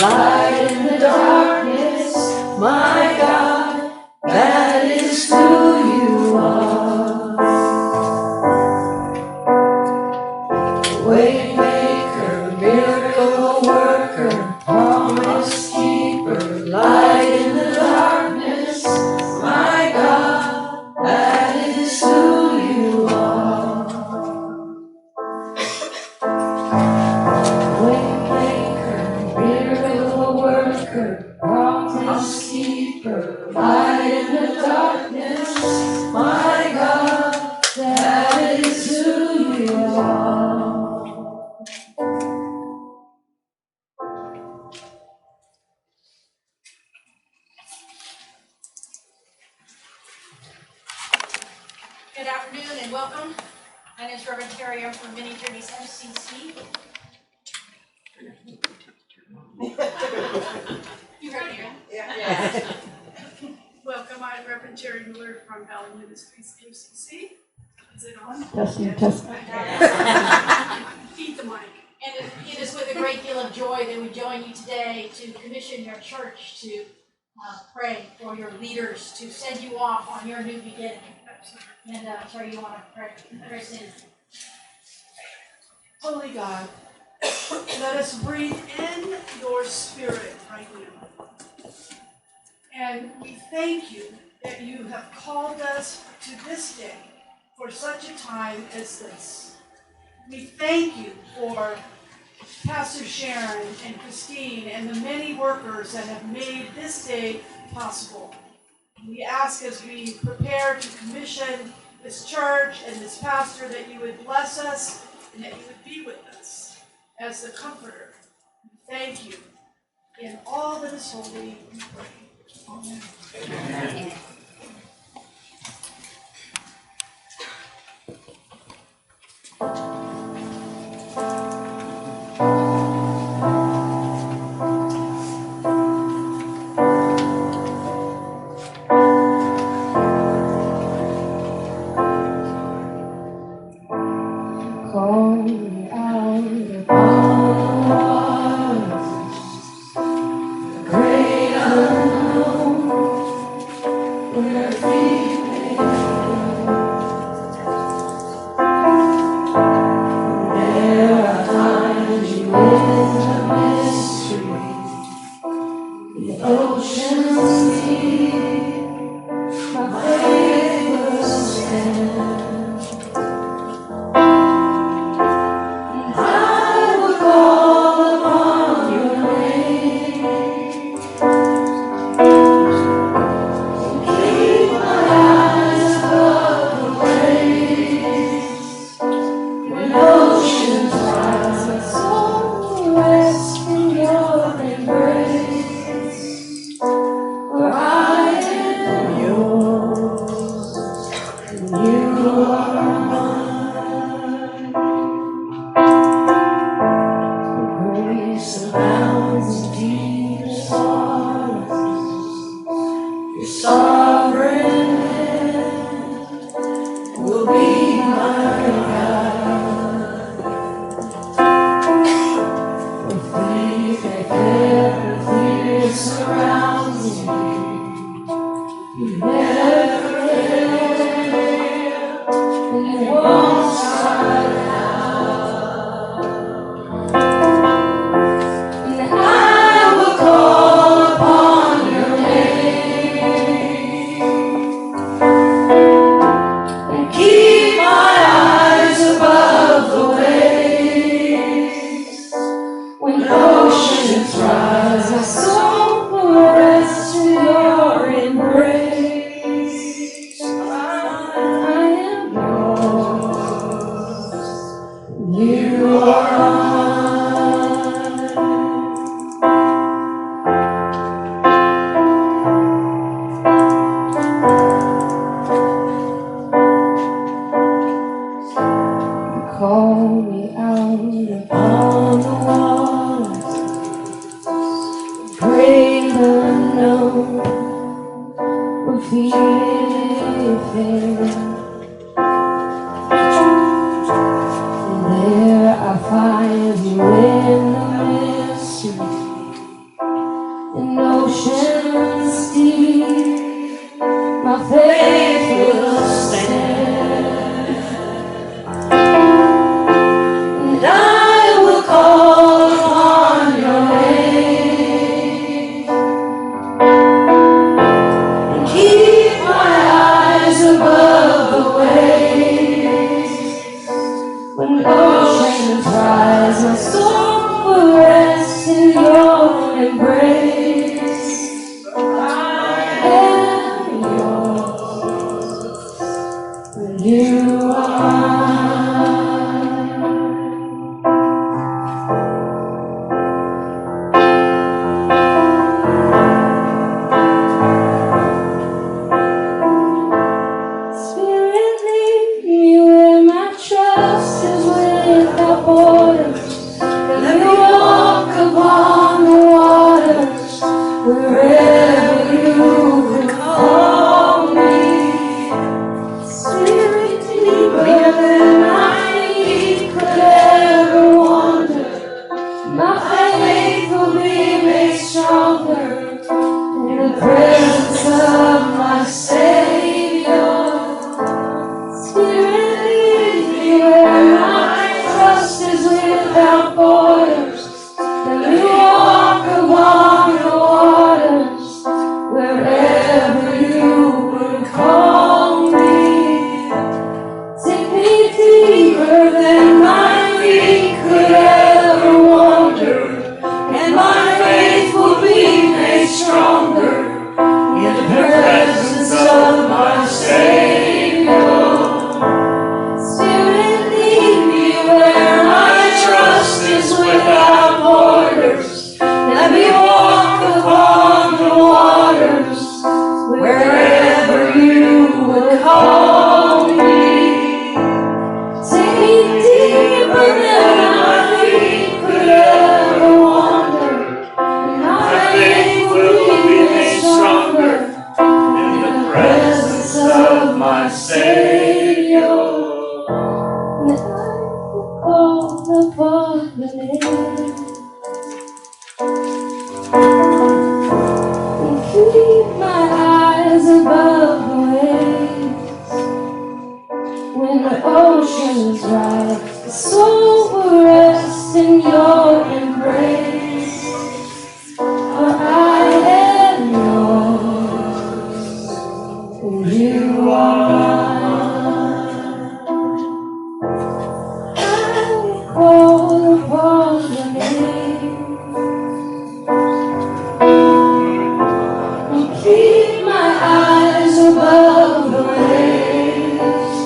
light in the darkness, my God, that is who you are. Waymaker, miracle worker, promise keeper, light in the darkness, my God, that is who you are. Waymaker, miracle worker, promise keeper, light in the darkness, my God, that is who you are. Good afternoon and welcome. My name is Reverend Terry. I'm from Mini Journeys MCC. You ready, Aaron? Yeah. Welcome, I'm Reverend Terry Miller from Valley Ministries MCC. Is it on? Testing. Feed the mic. And it is with a great deal of joy that we join you today to commission your church to pray for your leaders, to send you off on your new beginning. And Terry, you want to pray us in? Holy God, let us breathe in your spirit right now. And we thank you that you have called us to this day for such a time as this. We thank you for Pastor Sharon and Christine and the many workers that have made this day possible. We ask as we prepare to commission this church and this pastor that you would bless us and that you would be with us as the comforter. We thank you. In all that is holy, we pray. Amen. Amen. Call me out upon the waters, the great unknown, where feet may go. There are times you in the mystery, the oceans deep, my faith will stand. I will call upon your name, keep my eyes above the waves. When oceans rise, my soul will rest in your embrace. For I am yours, and you are mine. Grace abounds in deepest waters. Your sovereign hand will be my guide. When faith and fear surrounds me, you never fail, and you won't start now. And I will call upon your name and keep my eyes above the waves. When oceans rise, my soul will rest in your embrace. I am yours, you are mine. Call me out upon the waters, faith will be made stronger in the presence of my Savior. Spirit, lead me where my trust is without borders. Let me walk along the waters wherever you would call me. Take me deeper than my feet could ever wander, and my faith will be made stronger in the presence of my Savior. Spirit, lead me where my trust is without borders. Let me walk upon the waters wherever you would call me. Take me deeper than my feet could ever wander, and my faith will be made stronger in the presence of my Savior. And I will call upon the name and keep my eyes above the waves. When the oceans rise, the soul will rest in your embrace. For I am yours, and you are mine. I will call upon the name and keep my eyes above the waves.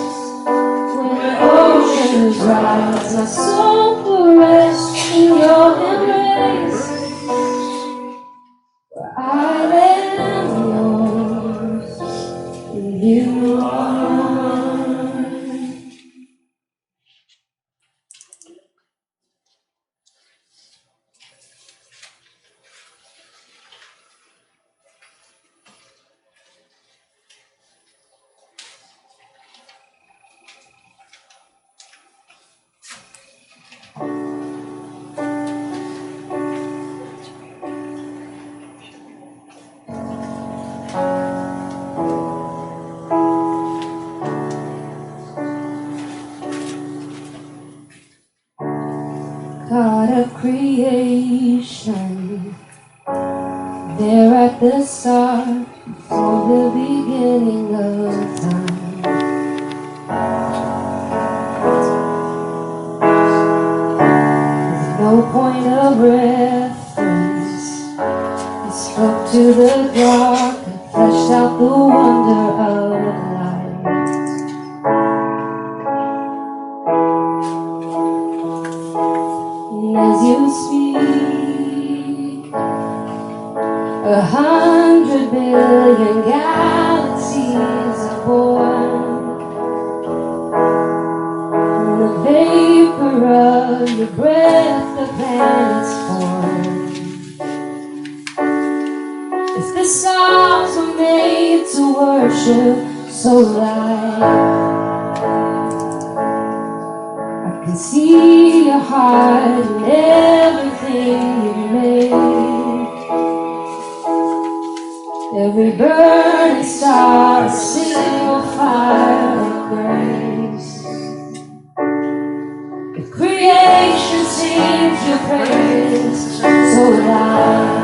When the oceans rise, my soul will rest in your embrace. For I am yours, and you are mine. God of creation, there at the start, before the beginning of time. With no point of reference, you spoke to the dark and fleshed out the wonder of light. And as you speak, 100 billion galaxies are born. In the vapor of your breath, the planets form. If the stars were made to worship so light, I can see your heart in everything you made. Every burning star, a single fire of grace. If creation sings your praise so loud,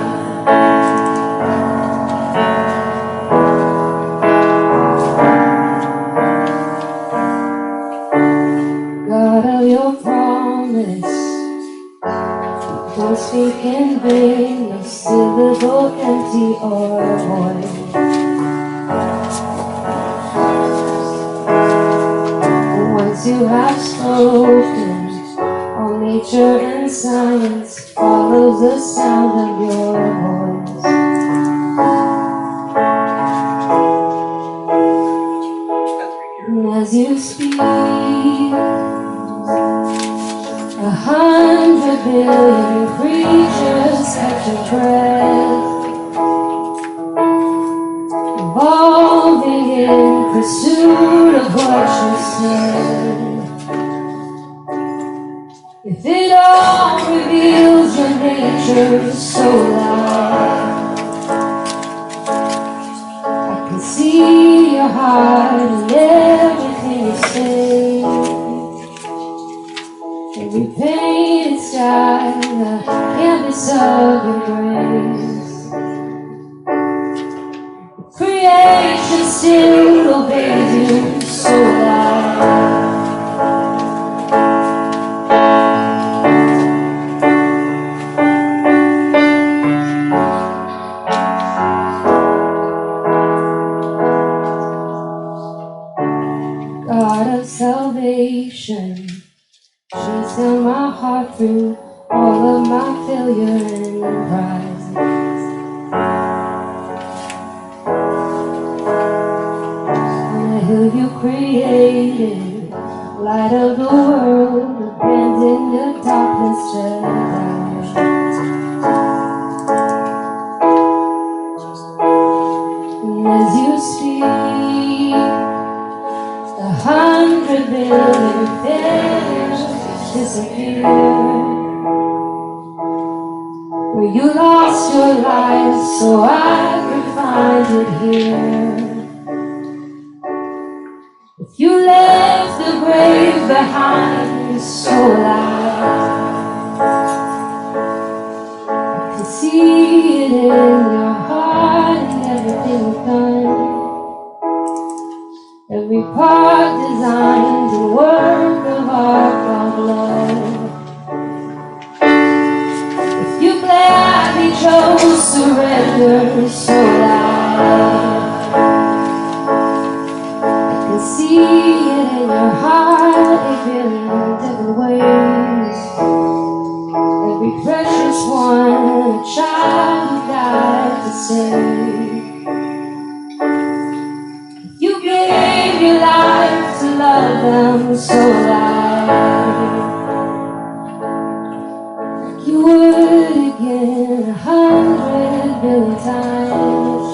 God of your promise, don't speak in vain, no syllable empty or void. And once you have spoken, all nature and science follows the sound of your voice. And as you speak, 100 billion creatures catch your breath, evolving in pursuit of what you said. If it all reveals your nature, worship so loud. I can see your heart and everything you say. Every painted sky, the canvas of your grace. Creation still obeys you so loud. God of salvation, chase down my heart through all of my failure and pride. On the hill you created, light of the world, abandon the darkness to die. And as you speak, 100 billion failures disappear. Where you lost your life so I could find it here. If you left the grave behind so loud, I could see it in your heart and everything you've done. Every part designed to work of art of love. If you gladly chose surrender so loud, I can see it in your heart, a billion different ways. Every precious one, a child who died to save. You gave your life to love them so loud. You would again 100 billion times.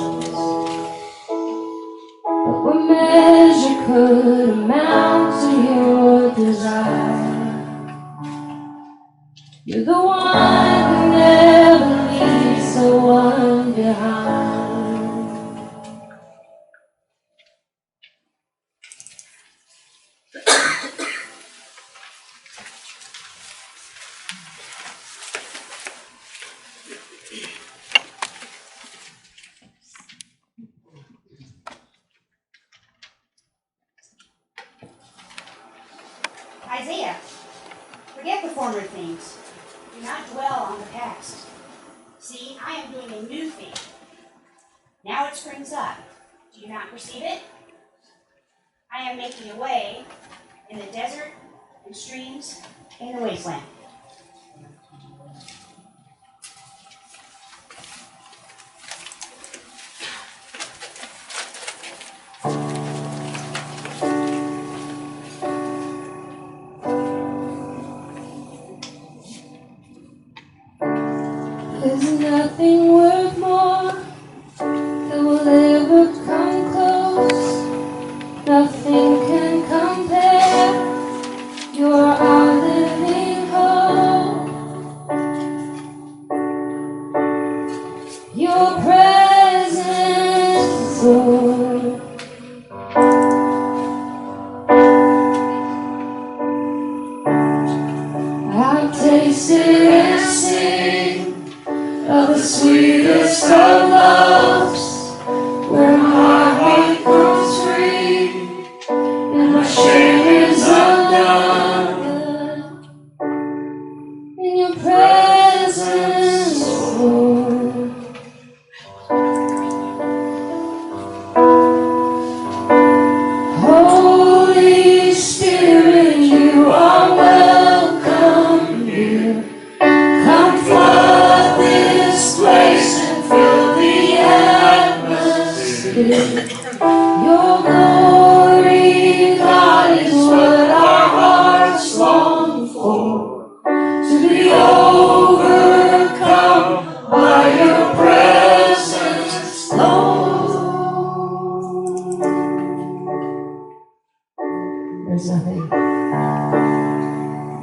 But what measure could amount to your desire? You're the one who never leaves the one behind. Isaiah, forget the former things. Do not dwell on the past. See, I am doing a new thing. Now it springs up. Do you not perceive it? I am making a way in the desert and streams in the wasteland. There's nothing worth more that will ever come close. Nothing can compare. You're our living hope. Your presence, Lord. I've tasted and seen of the sweetest of loves, where my heart comes free and my shame is undone. In your presence, Lord. Holy Spirit, you are welcome here. Come flood this place and fill the atmosphere. Your glory, God, is what our hearts long for. To be overcome by your presence, Lord.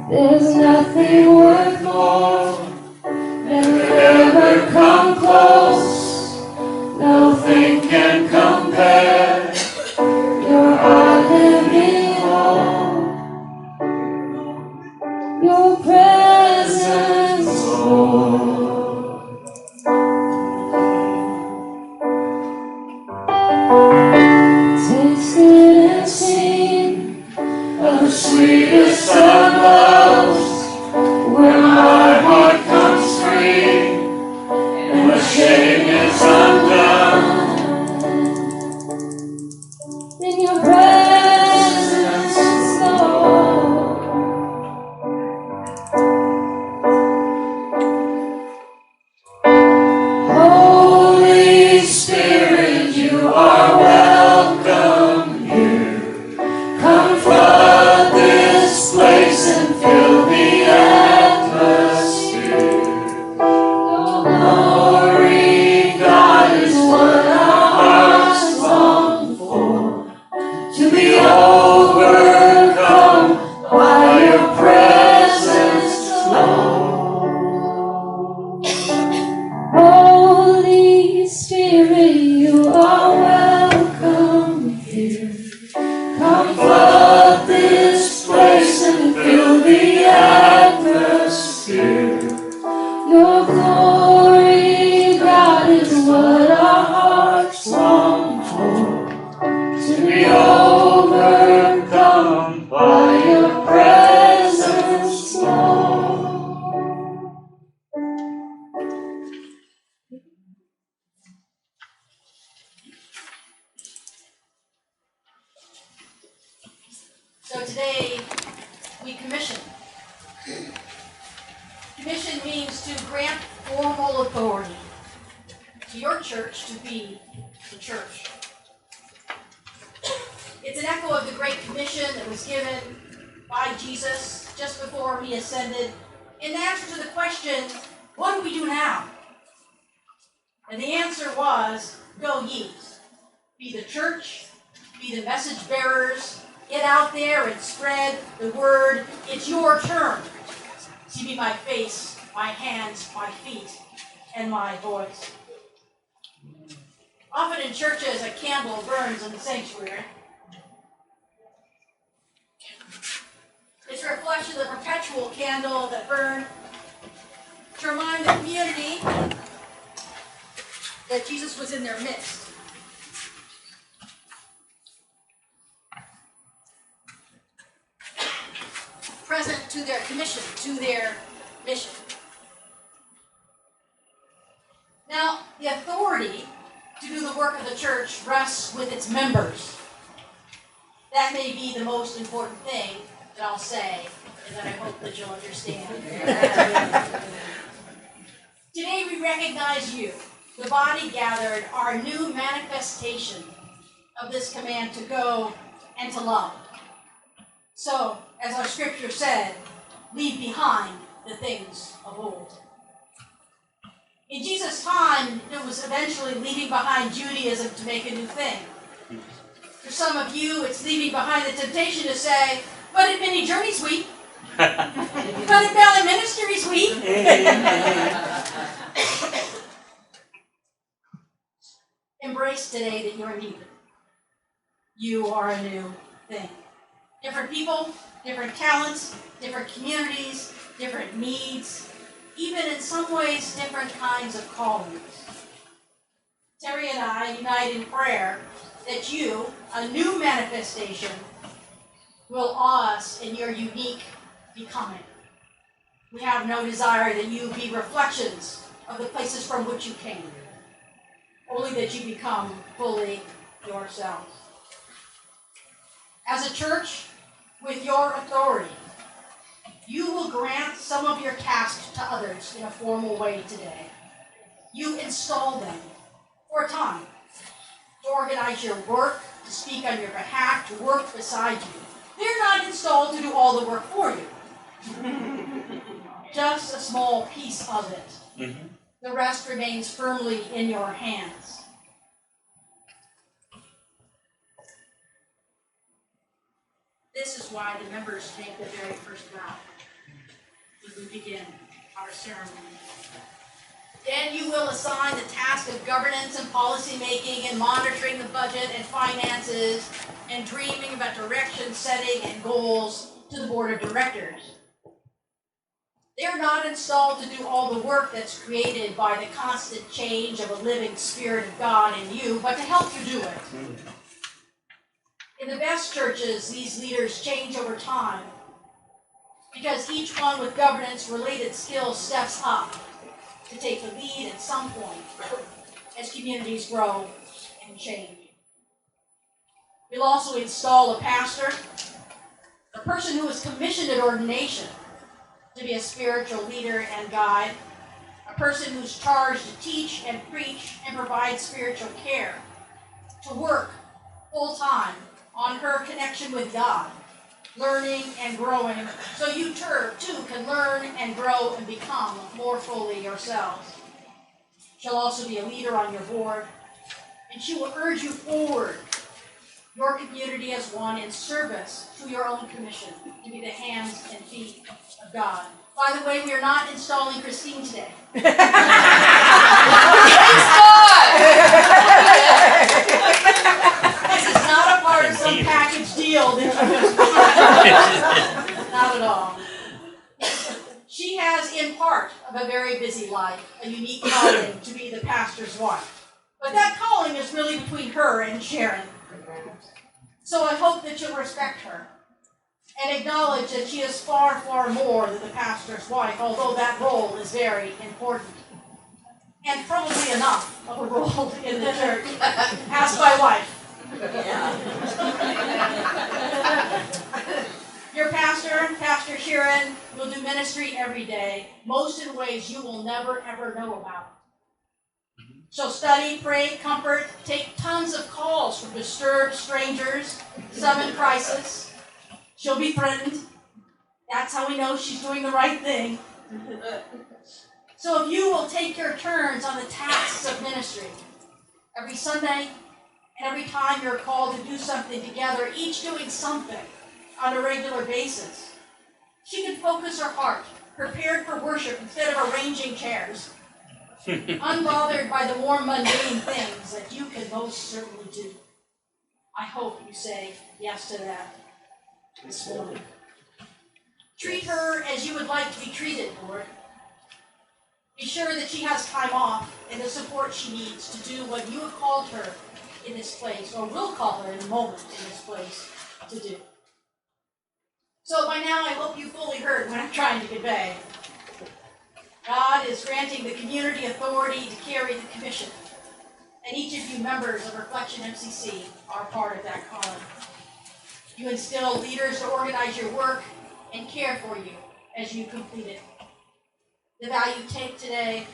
There's nothing worth more than glory, God, is what our hearts long for. To be overcome by your presence, Lord. Holy Spirit, you are welcome here. Come flood this place and fill the atmosphere. Your glory, God, is what our hearts long for. To be overcome by your presence, Lord. So today, we commission. Commission means to grant formal authority to your church to be the church. It's an echo of the Great Commission that was given by Jesus just before he ascended in answer to the question, what do we do now? And the answer was, go ye. Be the church, be the message bearers, get out there and spread the word. It's your turn. See me my face, my hands, my feet, and my voice. Often in churches, a candle burns in the sanctuary. It's a reflection of the perpetual candle that burned to remind the community that Jesus was in their midst. Present to their commission, to their mission. Now, the authority to do the work of the church rests with its members. That may be the most important thing that I'll say, and that I hope that you'll understand. Today we recognize you, the body gathered, our new manifestation of this command to go and to love. So, as our scripture said, leave behind the things of old. In Jesus' time, it was eventually leaving behind Judaism to make a new thing. For some of you, it's leaving behind the temptation to say, but at Mini Journeys Week, but at Valley Ministries Week. Embrace today that you're neither. You are a new thing. Different people, different talents, different communities, different needs, even in some ways different kinds of callings. Terry and I unite in prayer that you, a new manifestation, will awe us in your unique becoming. We have no desire that you be reflections of the places from which you came, only that you become fully yourselves. As a church, with your authority, you will grant some of your tasks to others in a formal way today. You install them for a time to organize your work, to speak on your behalf, to work beside you. They're not installed to do all the work for you. Just a small piece of it. Mm-hmm. The rest remains firmly in your hands. This is why the members take the very first vow as we begin our ceremony. Then you will assign the task of governance and policy making and monitoring the budget and finances and dreaming about direction setting and goals to the board of directors. They're not installed to do all the work that's created by the constant change of a living Spirit of God in you, but to help you do it. In the best churches, these leaders change over time because each one with governance-related skills steps up to take the lead at some point as communities grow and change. We'll also install a pastor, a person who is commissioned at ordination to be a spiritual leader and guide, a person who's charged to teach and preach and provide spiritual care, to work full-time on her connection with God, learning and growing, so you too can learn and grow and become more fully yourselves. She'll also be a leader on your board, and she will urge you forward, your community as one, in service to your own commission, to be the hands and feet of God. By the way, we are not installing Christine today. Praise God! This is not a part of some package deal that you just not at all. She has, in part of a very busy life, a unique calling to be the pastor's wife. But that calling is really between her and Sharon. So I hope that you'll respect her and acknowledge that she is far, far more than the pastor's wife, although that role is very important. And probably enough of a role in the church. Ask my wife. Your pastor, Pastor Sharon, will do ministry every day, most in ways you will never, ever know about. She'll study, pray, comfort, take tons of calls from disturbed strangers, some in crisis. She'll be threatened. That's how we know she's doing the right thing. So if you will take your turns on the tasks of ministry, every Sunday and every time you're called to do something together, each doing something on a regular basis, she can focus her heart, prepared for worship instead of arranging chairs, unbothered by the more mundane things that you can most certainly do. I hope you say yes to that this morning. Treat her as you would like to be treated, Lord. Be sure that she has time off and the support she needs to do what you have called her in this place, or will call her in a moment in this place, to do. So by now, I hope you fully heard what I'm trying to convey. God is granting the community authority to carry the commission, and each of you members of Reflection MCC are part of that calling. You instill leaders to organize your work and care for you as you complete it. The value take today,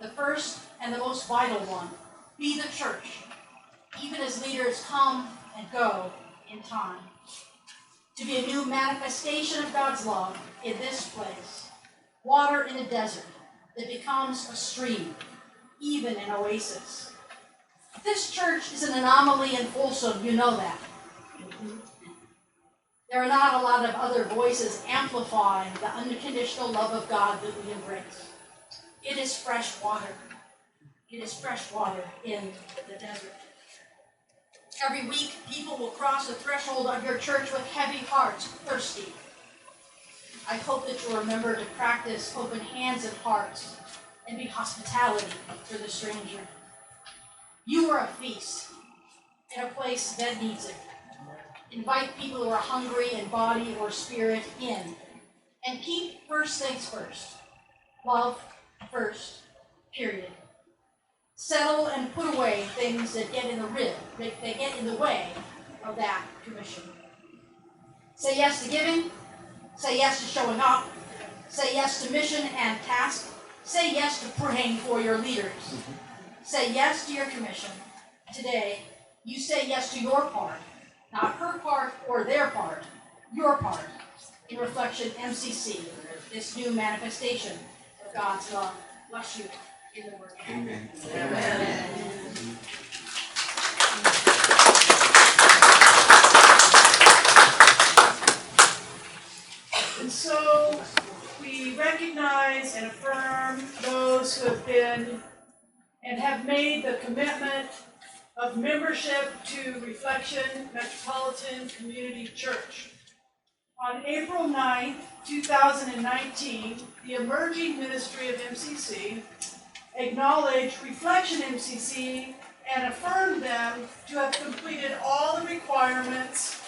the first and the most vital one, be the church, even as leaders come and go in time. To be a new manifestation of God's love in this place, water in a desert that becomes a stream, even an oasis. This church is an anomaly in Folsom, you know that. There are not a lot of other voices amplifying the unconditional love of God that we embrace. It is fresh water. It is fresh water in the desert. Every week, people will cross the threshold of your church with heavy hearts, thirsty. I hope that you'll remember to practice open hands and hearts and be hospitality for the stranger. You are a feast in a place that needs it. Invite people who are hungry in body or spirit in. And keep first things first. Love first, period. Settle and put away things that get in the way of that commission. Say yes to giving. Say yes to showing up. Say yes to mission and task. Say yes to praying for your leaders. Say yes to your commission. Today, you say yes to your part. Not her part or their part, your part, in Reflection MCC, this new manifestation of God's love. Bless you in the word. Amen. Amen. And so we recognize and affirm those who have been and have made the commitment of membership to Reflection Metropolitan Community Church. On April 9th, 2019, the emerging ministry of MCC acknowledged Reflection MCC and affirmed them to have completed all the requirements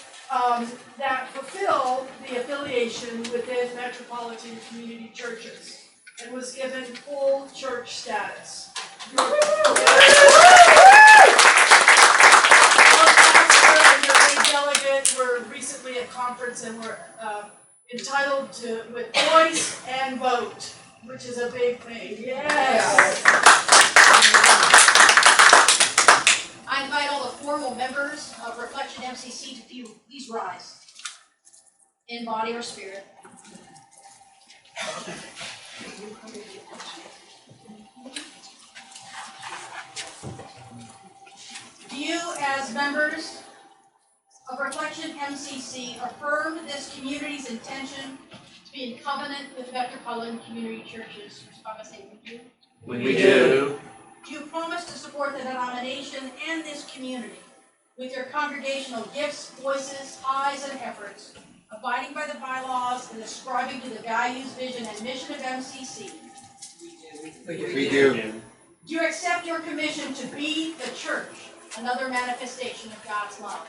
that fulfill the affiliation within Metropolitan Community Churches and was given full church status. Were recently at conference and were entitled to with voice and vote, which is a big thing. Yes. I invite all the formal members of Reflection MCC to please rise in body or spirit. you, as members of Reflection MCC, affirm this community's intention to be in covenant with Metropolitan Community Churches? Respond by saying, we do. We do. Do you promise to support the denomination and this community with your congregational gifts, voices, ties, and efforts, abiding by the bylaws and ascribing to the values, vision, and mission of MCC? We do. Do you accept your commission to be the church, another manifestation of God's love?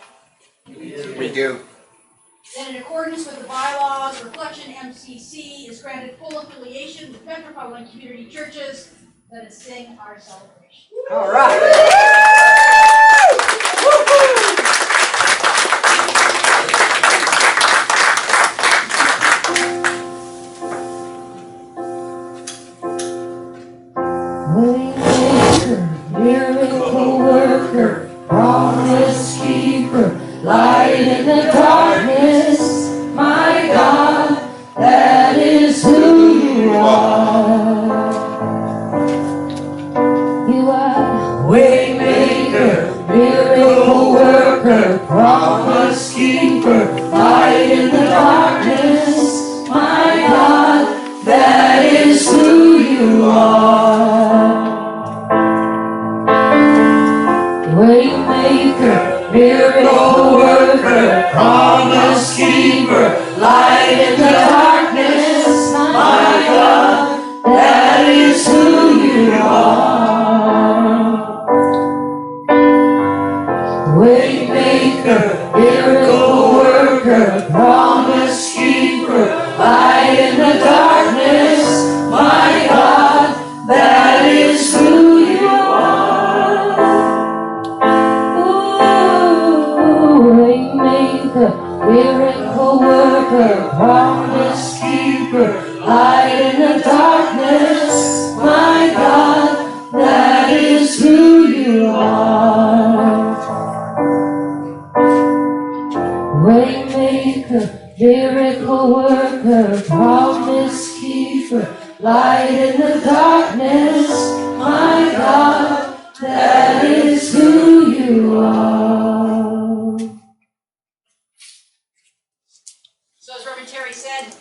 We do. Then, in accordance with the bylaws, Reflection MCC is granted full affiliation with Metropolitan Community Churches. Let us sing our celebration. All right. Waymaker, miracle worker, promise keeper, light in the darkness, my God, that is who you are. You are Waymaker, miracle worker, promise keeper, light in the darkness, my God, that is who you are. Waymaker, miracle worker, promise keeper, light in the darkness, my God, that is who you are. Waymaker, miracle worker, promise keeper, light in the darkness, my God, that is who you are. Ooh, Waymaker, miracle worker, promise keeper, light in the darkness, my God, that is who you are. Waymaker, miracle worker, promise keeper, light in the darkness, my God, that is who you are. So as Reverend Terry said,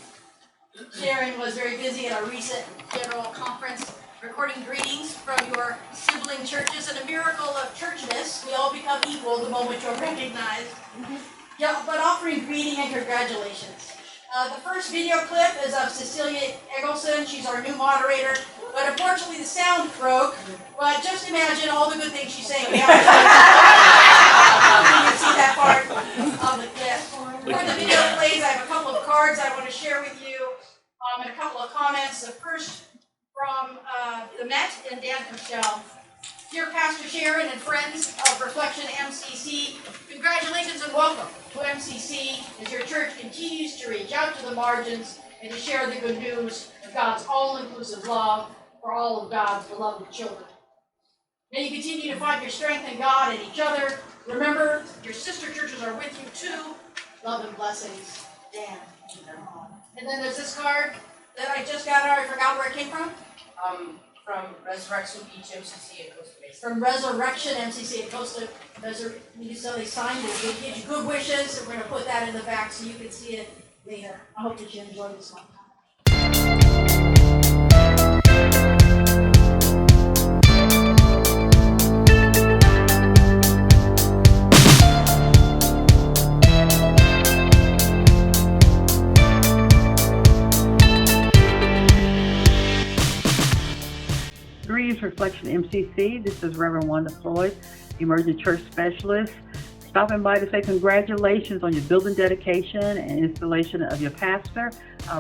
Sharon was very busy at our recent general conference, recording greetings from your sibling churches, and a miracle of churchness. We all become equal the moment you're recognized. Yeah, but offering greeting and congratulations. The first video clip is of Cecilia Eggleston. She's our new moderator, but unfortunately the sound broke. But just imagine all the good things she's saying. You can see that part of the clip. Before the video plays, I have a couple of cards I want to share with you, and a couple of comments. The first from the Met and Dan Costello. Dear Pastor Sharon and friends of Reflection MCC, congratulations and welcome to MCC as your church continues to reach out to the margins and to share the good news of God's all-inclusive love for all of God's beloved children. May you continue to find your strength in God and each other. Remember, your sister churches are with you too. Love and blessings, Dan. And then there's this card that I just got, I forgot where it came from. From Resurrection Beach MCC at Costa Mesa. From Resurrection MCC at Costa Mesa. So they signed it. They gave you good wishes, and we're going to put that in the back so you can see it later. I hope that you enjoy this one. Greetings, Reflection MCC. This is Reverend Wanda Floyd, Emerging Church Specialist, stopping by to say congratulations on your building dedication and installation of your pastor,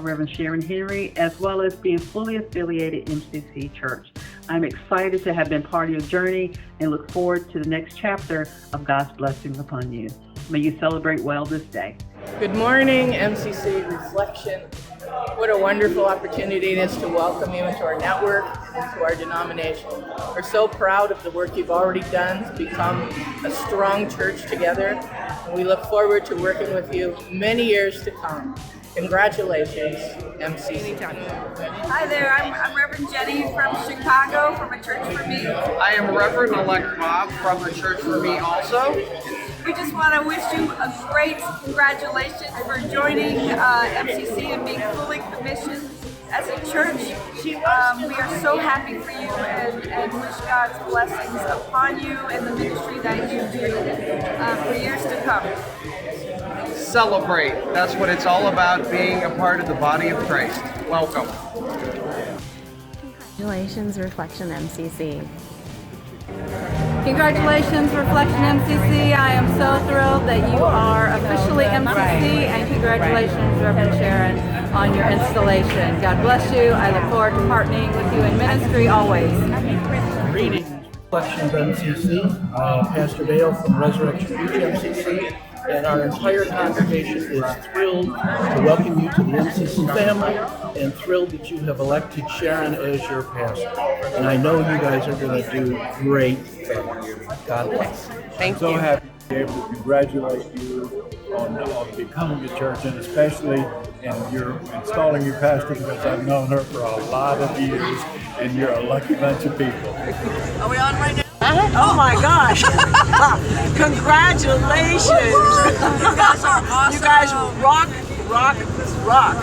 Reverend Sharon Henry, as well as being fully affiliated MCC Church. I'm excited to have been part of your journey and look forward to the next chapter of God's blessings upon you. May you celebrate well this day. Good morning, MCC Reflection. What a wonderful opportunity it is to welcome you into our network and to our denomination. We're so proud of the work you've already done to become a strong church together, and we look forward to working with you many years to come. Congratulations, MCC. Hi there, I'm Reverend Jenny from Chicago, from A Church for Me. I am Reverend-elect Bob from A Church for Me also. We just want to wish you a great congratulations for joining MCC and being fully commissioned as a church. We are so happy for you and wish God's blessings upon you and the ministry that you do for years to come. Celebrate. That's what it's all about, being a part of the body of Christ. Welcome. Congratulations, Reflection MCC. Congratulations, Reflection MCC. I am so thrilled that you are officially MCC, and congratulations, Reverend Sharon, on your installation. God bless you. I look forward to partnering with you in ministry always. Greetings, Reflection of MCC. I am Pastor Dale from Resurrection Beach MCC, and our entire congregation is thrilled to welcome you to the MCC family and thrilled that you have elected Sharon as your pastor. And I know you guys are going to do great things. God bless. Thank So you. happy to be able to congratulate you on becoming a church, and especially in your installing your pastor, because I've known her for a lot of years, and you're a lucky bunch of people. Are we on right now? Oh my gosh! Congratulations! You guys are awesome. You guys rock.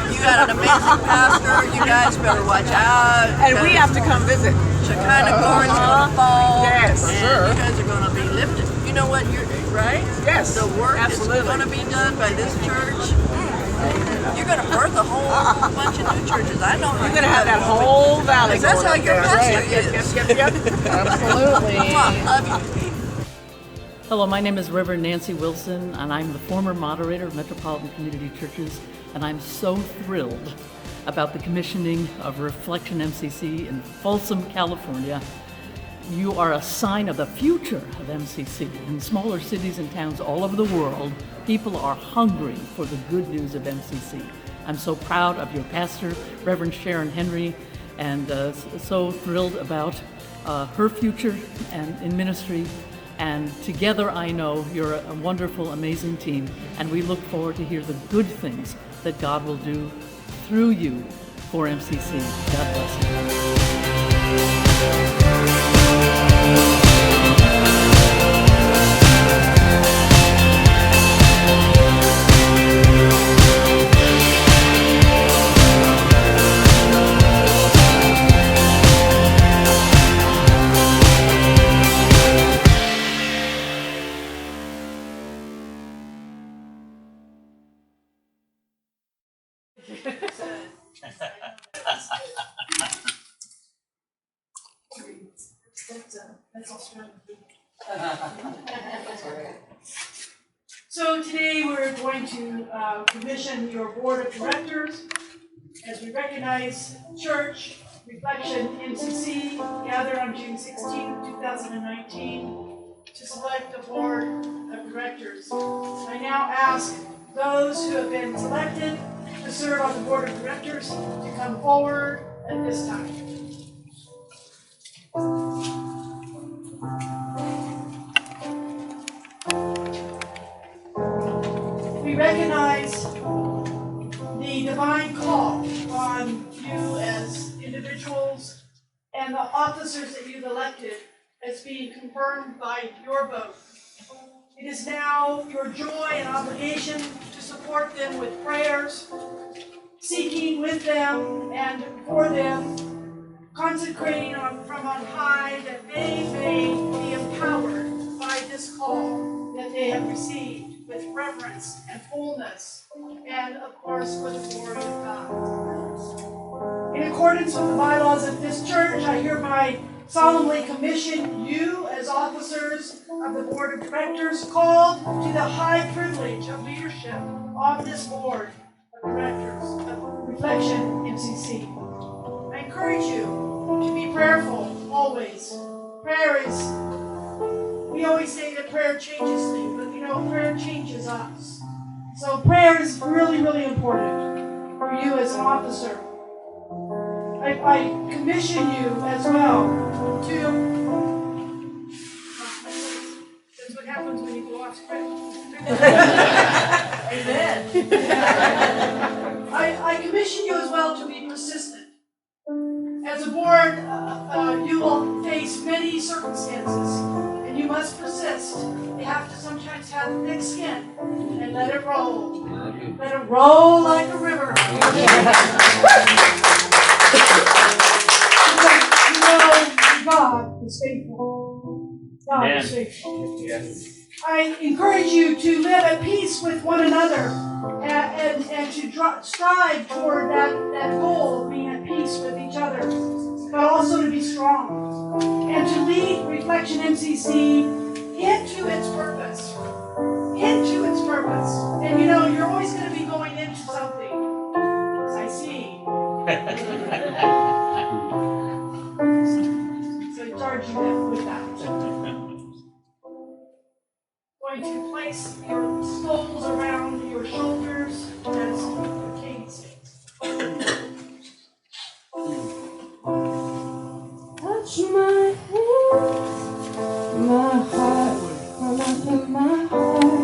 You got an amazing pastor. You guys better watch out. And we have to come visit. Shekinah glory's gonna fall. Yes, for sure. You guys are gonna be lifted. You know what? You're right. Yes. The work is gonna be done by this church. You're gonna birth a whole bunch of new churches. I know. You're gonna have that whole valley. That's how your pastor is. Yep. Absolutely. Love you. Hello, my name is Reverend Nancy Wilson, and I'm the former moderator of Metropolitan Community Churches, and I'm so thrilled about the commissioning of Reflection MCC in Folsom, California. You are a sign of the future of MCC. In smaller cities and towns all over the world, people are hungry for the good news of MCC. I'm so proud of your pastor, Reverend Sharon Henry, and so thrilled about her future and in ministry. And together, I know you're a wonderful, amazing team, and we look forward to hear the good things that God will do through you for MCC. God bless you. That's Australian. So today we're going to commission your board of directors as we recognize Church Reflection MCC gathered on June 16, 2019 to select a board of directors. I now ask those who have been selected to serve on the board of directors to come forward at this time. We recognize the divine call on you as individuals and the officers that you've elected as being confirmed by your vote. It is now your joy and obligation to support them with prayers, seeking with them and for them, consecrating from on high that they may be empowered by this call that they have received with reverence and fullness, and of course for the glory of God. In accordance with the bylaws of this church, I hereby solemnly commission you as officers of the board of directors called to the high privilege of leadership on this board of directors of Reflection MCC. I encourage you to be prayerful always. Prayer is, we always say that prayer changes things, but prayer changes us. So prayer is really, really important for you as an officer. I commission you as well to, that's what happens when you go off script. Amen. these circumstances, and you must persist. You have to sometimes have thick skin and let it roll. Let it roll like a river. You know, God is faithful. God is faithful. Yes. I encourage you to live at peace with one another and to strive toward that goal of being at peace with each other, but also to be strong and to lead Reflection MCC into its purpose. Into its purpose. And you know, you're always going to be going into something. As I see. So I charge you with that. Going to place your skulls around your shoulders as the king sings. Touch my hands, my heart, run up in my heart.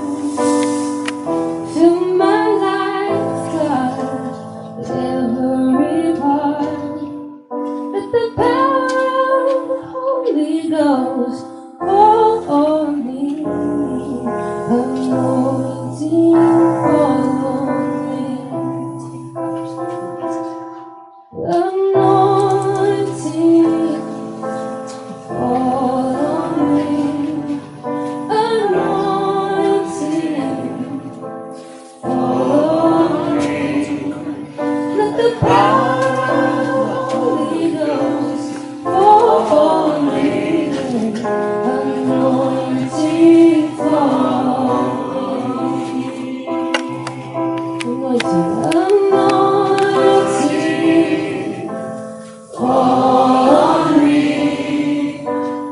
Fill my life, God, with every part. Let the power of the Holy Ghost fall on me. Anointing fall on me. Anointing fall on me. Anointing fall on me. Let the power of the Holy Ghost fall on me. Anointing fall on me. Anointing, anointing fall on me.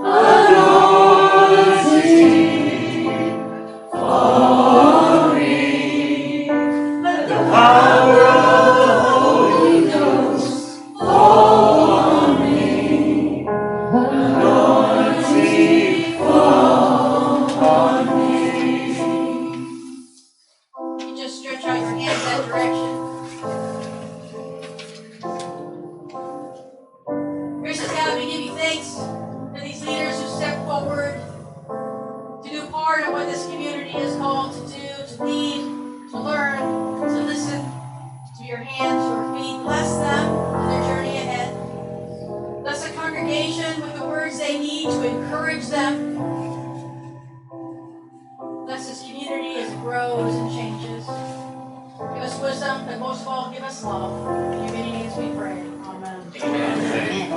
Anointing fall on me. Let the power of the Holy Ghost fall on me. Anointing fall on me. You just stretch out your hands that direction. Gracious God, we give you thanks for these leaders who step forward to do part of what this community is called to do, to lead, to learn, to listen to your hands, your feet. Bless them in their journey ahead. Bless the congregation with the words they need to encourage them. Bless this community as it grows and changes. Give us wisdom, but most of all, give us love. In your many names we pray. Amen. Amen.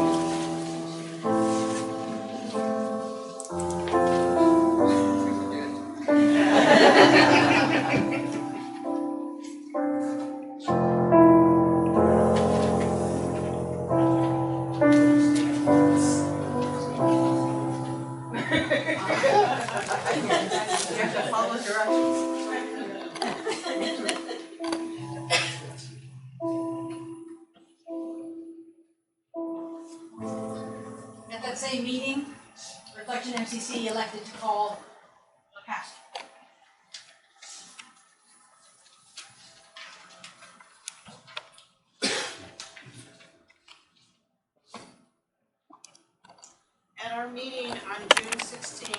You have to follow directions. At that same meeting, Reflection MCC elected to call a pastor. At our meeting on June 16,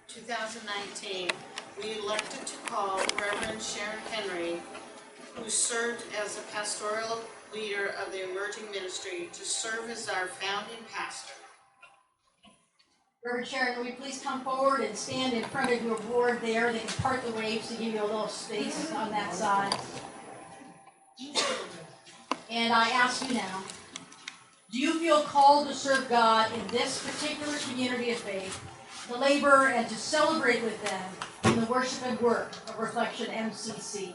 2019, we elected to call Reverend Sharon Henry, who served as a pastoral leader of the emerging ministry, to serve as our founding pastor. Reverend Sharon, will you please come forward and stand in front of your board there? They can part the waves to give you a little space on that side. And I ask you now, do you feel called to serve God in this particular community of faith, to labor and to celebrate with them in the worship and work of Reflection MCC?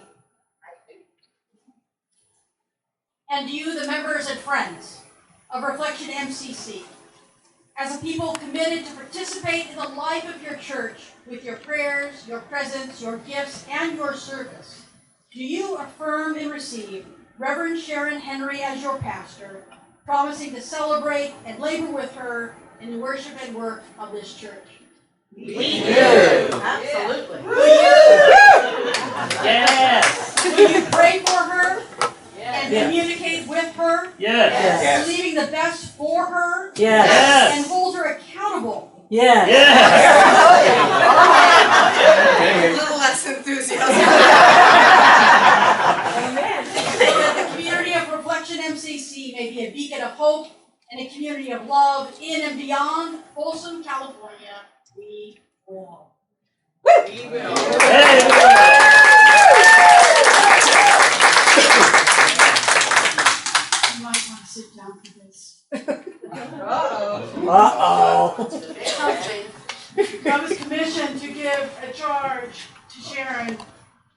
And do you, the members and friends of Reflection MCC, as a people committed to participate in the life of your church with your prayers, your presence, your gifts, and your service, do you affirm and receive Reverend Sharon Henry as your pastor, promising to celebrate and labor with her in the worship and work of this church? We do. Absolutely. Yes. Will you pray for her and communicate with her? Yes. Believing the best for her? Yes. And hold her accountable Yes. A little less enthusiasm. So that the community of Reflection MCC may be a beacon of hope and a community of love in and beyond Folsom, California. We will. We will. You might want to sit down for this. I was commissioned to give a charge to Sharon,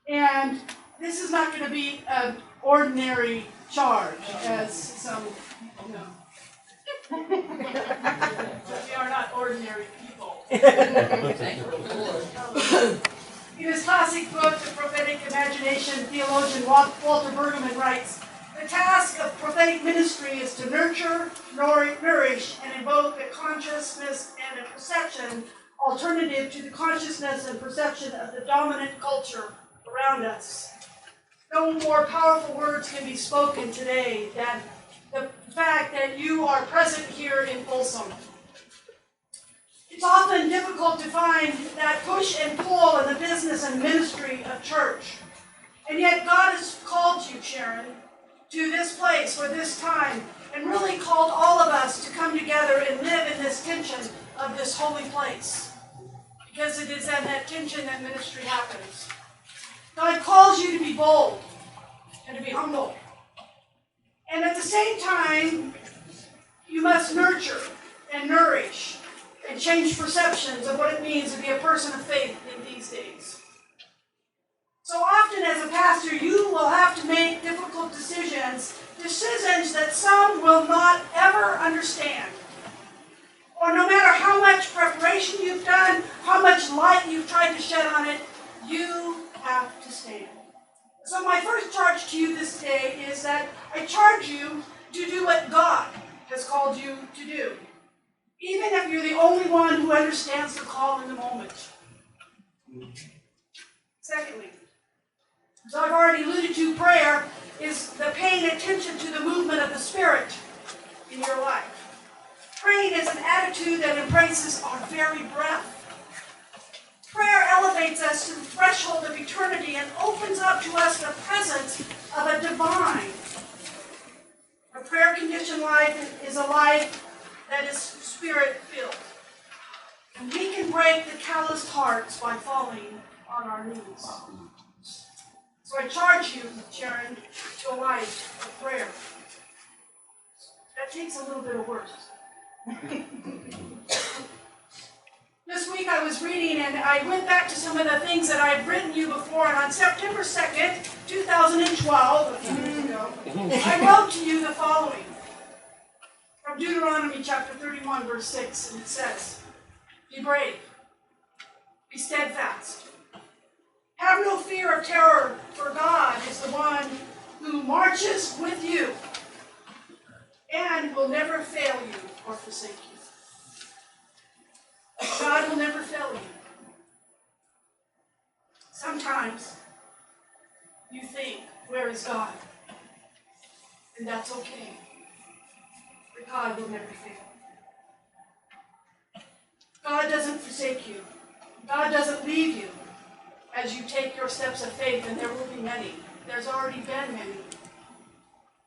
and this is not going to be an ordinary charge, as some people know. We are not ordinary people. In his classic book, The Prophetic Imagination, theologian Walter Brueggemann writes, "The task of prophetic ministry is to nurture, nourish, and invoke a consciousness and a perception alternative to the consciousness and perception of the dominant culture around us. No more powerful words can be spoken today than the fact that you are present here in Folsom. It's often difficult to find that push and pull in the business and ministry of church. And yet God has called you, Sharon, to this place for this time, and really called all of us to come together and live in this tension of this holy place. Because it is in that tension that ministry happens. God calls you to be bold and to be humble. And at the same time, you must nurture and nourish and change perceptions of what it means to be a person of faith in these days. So often as a pastor, you will have to make difficult decisions that some will not ever understand. Or no matter how much preparation you've done, how much light you've tried to shed on it, you have to stand. So my first charge to you this day is that I charge you to do what God has called you to do, even if you're the only one who understands the call in the moment. Secondly, as I've already alluded to, prayer is the paying attention to the movement of the Spirit in your life. Praying is an attitude that embraces our very breath. Prayer elevates us to the threshold of eternity and opens up to us the presence of a divine. A prayer-conditioned life is a life that is Spirit-filled. And we can break the calloused hearts by falling on our knees. So I charge you, Sharon, to a life of prayer. That takes a little bit of work. This week I was reading and I went back to some of the things that I've written you before, and on September 2nd, 2012, a few years ago, I wrote to you the following from Deuteronomy chapter 31, verse 6, and it says, "Be brave, be steadfast. Have no fear of terror, for God is the one who marches with you and will never fail you or forsake you." God will never fail you. Sometimes you think, where is God? And that's okay. But God will never fail. God doesn't forsake you. God doesn't leave you as you take your steps of faith, and there will be many. There's already been many.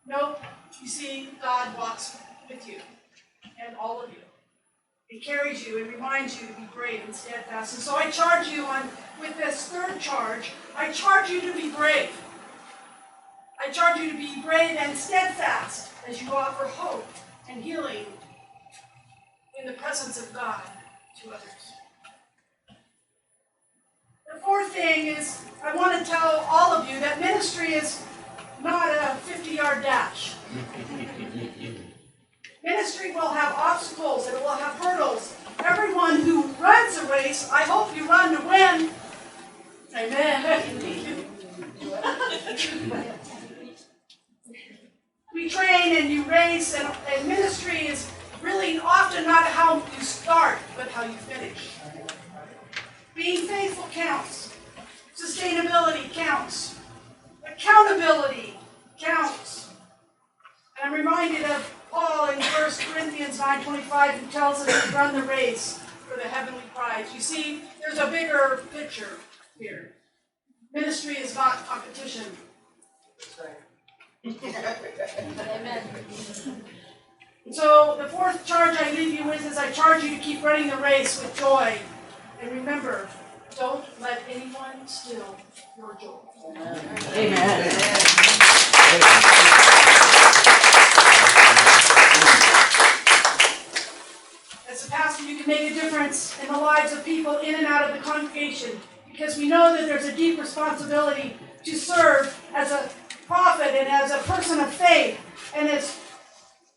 Nope. You see, God walks with you and all of you. It carries you and reminds you to be brave and steadfast. And so I charge you with this third charge, I charge you to be brave. I charge you to be brave and steadfast as you offer hope and healing in the presence of God to others. The fourth thing is, I want to tell all of you that ministry is not a 50-yard dash. Ministry will have obstacles, it will have hurdles. Everyone who runs a race, I hope you run to win. Amen. We train and you race, and ministry is really often not how you start, but how you finish. Being faithful counts. Sustainability counts. Accountability counts. And I'm reminded of Paul in 1 Corinthians 9:25, who tells us to run the race for the heavenly prize. You see, there's a bigger picture here. Ministry is not competition. Amen. So the fourth charge I leave you with is I charge you to keep running the race with joy. And remember, don't let anyone steal your joy. Amen. As a pastor, you can make a difference in the lives of people in and out of the congregation, because we know that there's a deep responsibility to serve as a prophet and as a person of faith, and as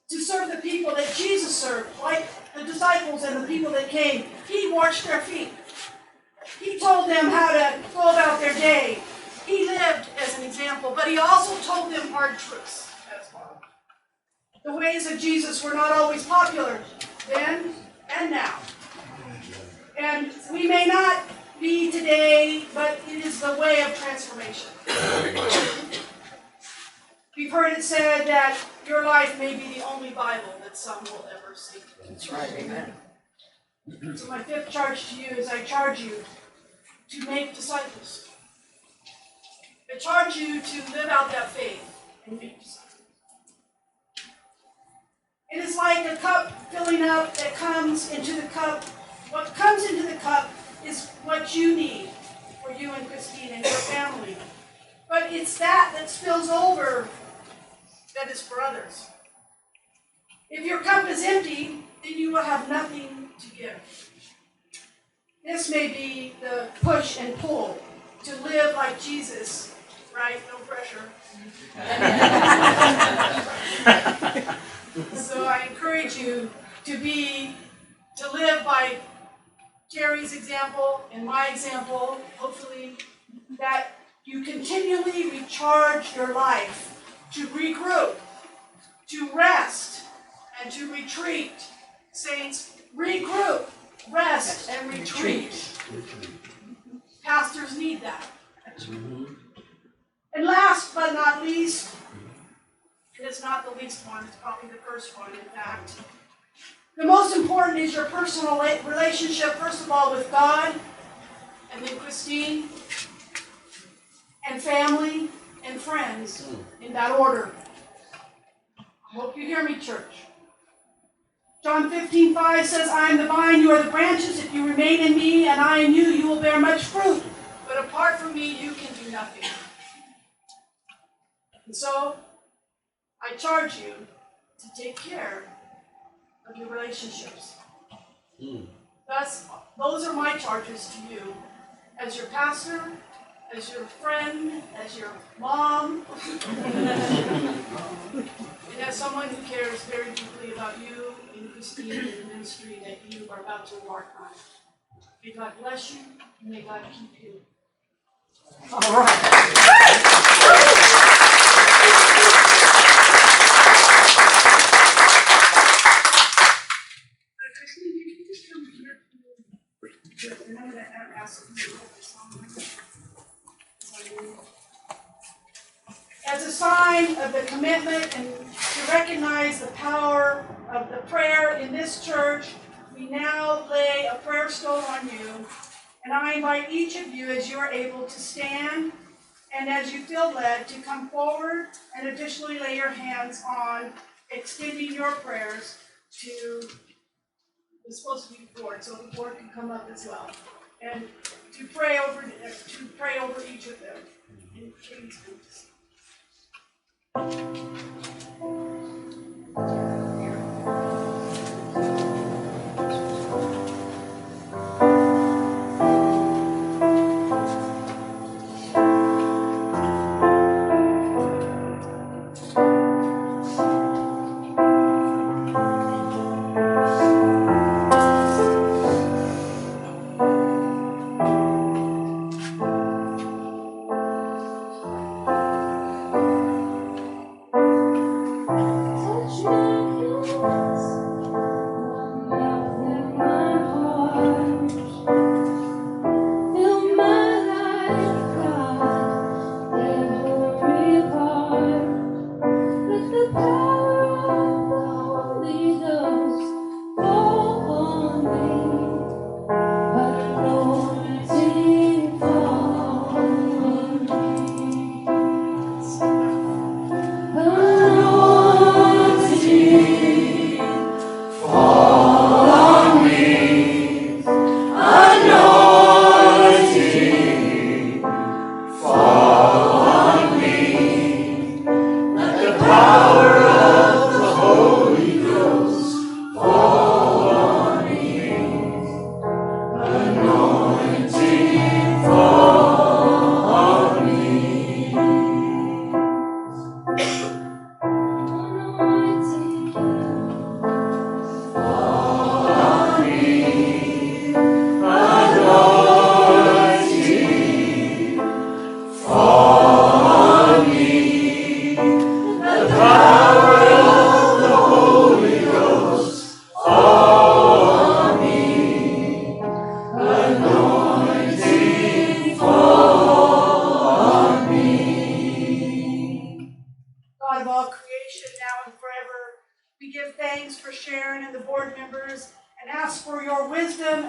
to serve the people that Jesus served, like the disciples and the people that came. He washed their feet. He told them how to go about their day. He lived as an example, but he also told them hard truths as well. The ways of Jesus were not always popular then and now. And we may not be today, but it is the way of transformation. We've heard it said that your life may be the only Bible that some will ever see. That's right, amen. So my fifth charge to you is I charge you to make disciples. I charge you to live out that faith and make disciples. It is like a cup filling up that comes into the cup. What comes into the cup is what you need for you and Christine and your family. But it's that spills over that is for others. If your cup is empty, then you will have nothing to give. This may be the push and pull to live like Jesus, right? No pressure. So I encourage you to live by Jerry's example and my example, hopefully, that you continually recharge your life to regroup, to rest, and to retreat. Saints, regroup, rest, and retreat. Pastors need that. And last but not least, it is not the least one, it's probably the first one, in fact. The most important is your personal relationship, first of all, with God, and then Christine, and family, and friends, in that order. I hope you hear me, church. John 15:5 says, I am the vine, you are the branches. If you remain in me and I in you, you will bear much fruit. But apart from me, you can do nothing. And so, I charge you to take care of your relationships. Thus, those are my charges to you as your pastor, as your friend, as your mom, and as someone who cares very deeply about you and Christine and the ministry that you are about to embark on. May God bless you, and may God keep you. All right. As a sign of the commitment and to recognize the power of the prayer in this church, we now lay a prayer stone on you. And I invite each of you, as you are able, to stand and as you feel led, to come forward and additionally lay your hands on extending your prayers to, it's supposed to be the board, so the board can come up as well. And to pray over each of them. And please do this.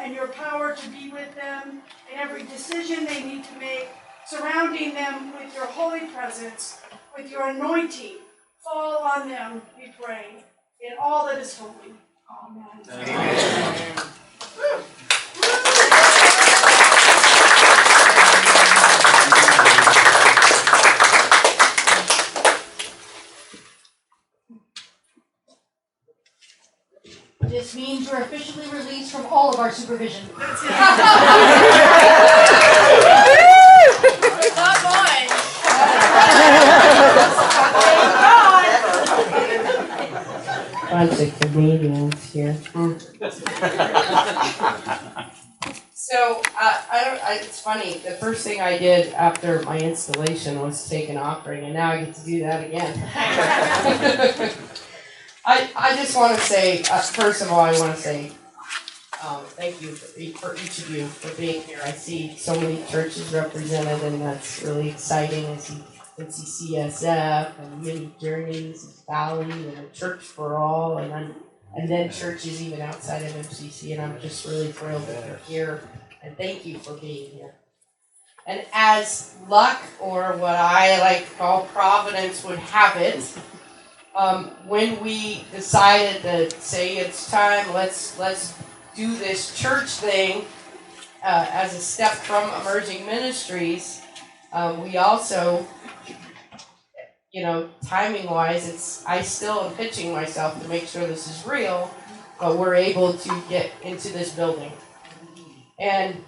and your power to be with them in every decision they need to make, surrounding them with your holy presence, with your anointing. Fall on them, we pray, in all that is holy. Amen. Amen. This means you're officially released from all of our supervision. That's it. Not mine. Bunch of comedians here. So, it's funny, the first thing I did after my installation was take an offering, and now I get to do that again. I just want to say, first of all, I want to say thank you for each of you for being here. I see so many churches represented, and that's really exciting. I see CSF and Many Journeys, Valley, and a Church for All, and then churches even outside of MCC, and I'm just really thrilled that you're here, and thank you for being here. And as luck, or what I like to call providence, would have it, when we decided to say it's time, let's do this church thing as a step from Emerging Ministries, we also, timing-wise, I still am pitching myself to make sure this is real, but we're able to get into this building. And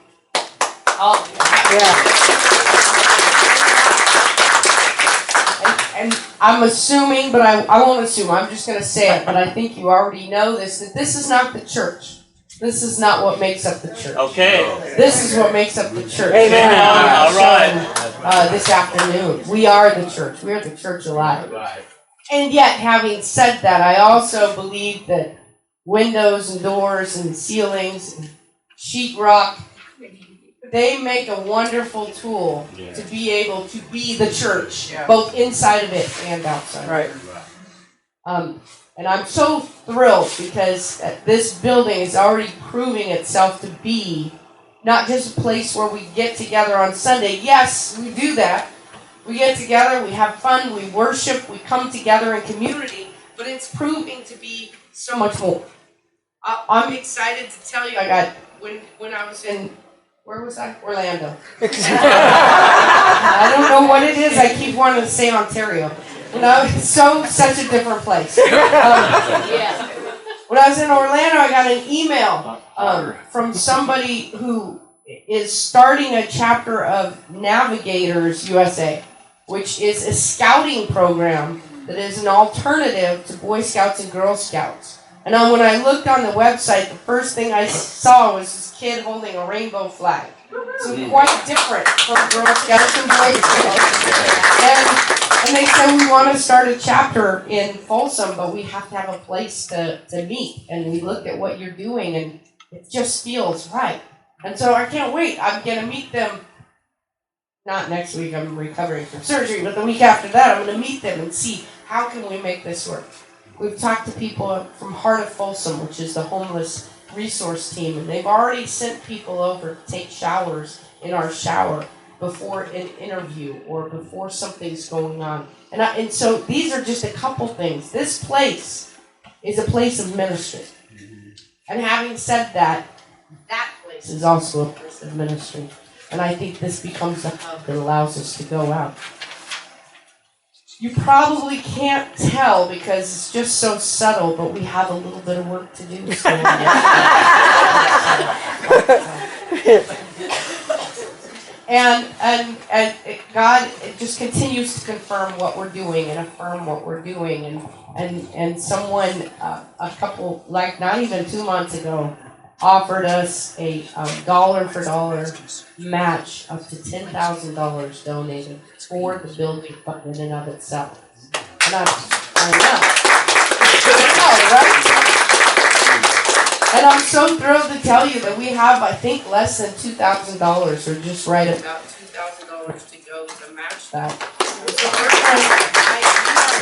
And I'm assuming, but I won't assume, I'm just going to say it, but I think you already know this, that this is not the church. This is not what makes up the church. Okay. This is what makes up the church. Amen. All right. This afternoon. We are the church. We are the church alive. And yet, having said that, I also believe that windows and doors and ceilings and sheetrock, they make a wonderful tool to be able to be the church, both inside of it and outside. Right. And I'm so thrilled because this building is already proving itself to be not just a place where we get together on Sunday. Yes, we do that. We get together, we have fun, we worship, we come together in community, but it's proving to be so much more. I'm excited to tell you, when I was in, where was I? Orlando. I don't know what it is, I keep wanting to say Ontario. It's such a different place. When I was in Orlando, I got an email from somebody who is starting a chapter of Navigators USA, which is a scouting program that is an alternative to Boy Scouts and Girl Scouts. And when I looked on the website, the first thing I saw was this kid holding a rainbow flag. So quite different from Girl Scouts and Boy Scouts. And they said, we want to start a chapter in Folsom, but we have to have a place to meet. And we looked at what you're doing, and it just feels right. And so I can't wait. I'm going to meet them, not next week, I'm recovering from surgery, but the week after that, I'm going to meet them and see how can we make this work. We've talked to people from Heart of Folsom, which is the homeless resource team, and they've already sent people over to take showers in our shower before an interview or before something's going on. And so these are just a couple things. This place is a place of ministry. And having said that, that place is also a place of ministry. And I think this becomes the hub that allows us to go out. You probably can't tell because it's just so subtle, but we have a little bit of work to do still. And God just continues to confirm what we're doing and affirm what we're doing. And someone, a couple, like not even 2 months ago, offered us a dollar for dollar match up to $10,000 donated for the building in and of itself. And I know, right? And I'm so thrilled to tell you that we have, I think, less than $2,000, or just right about $2,000 to go to match that.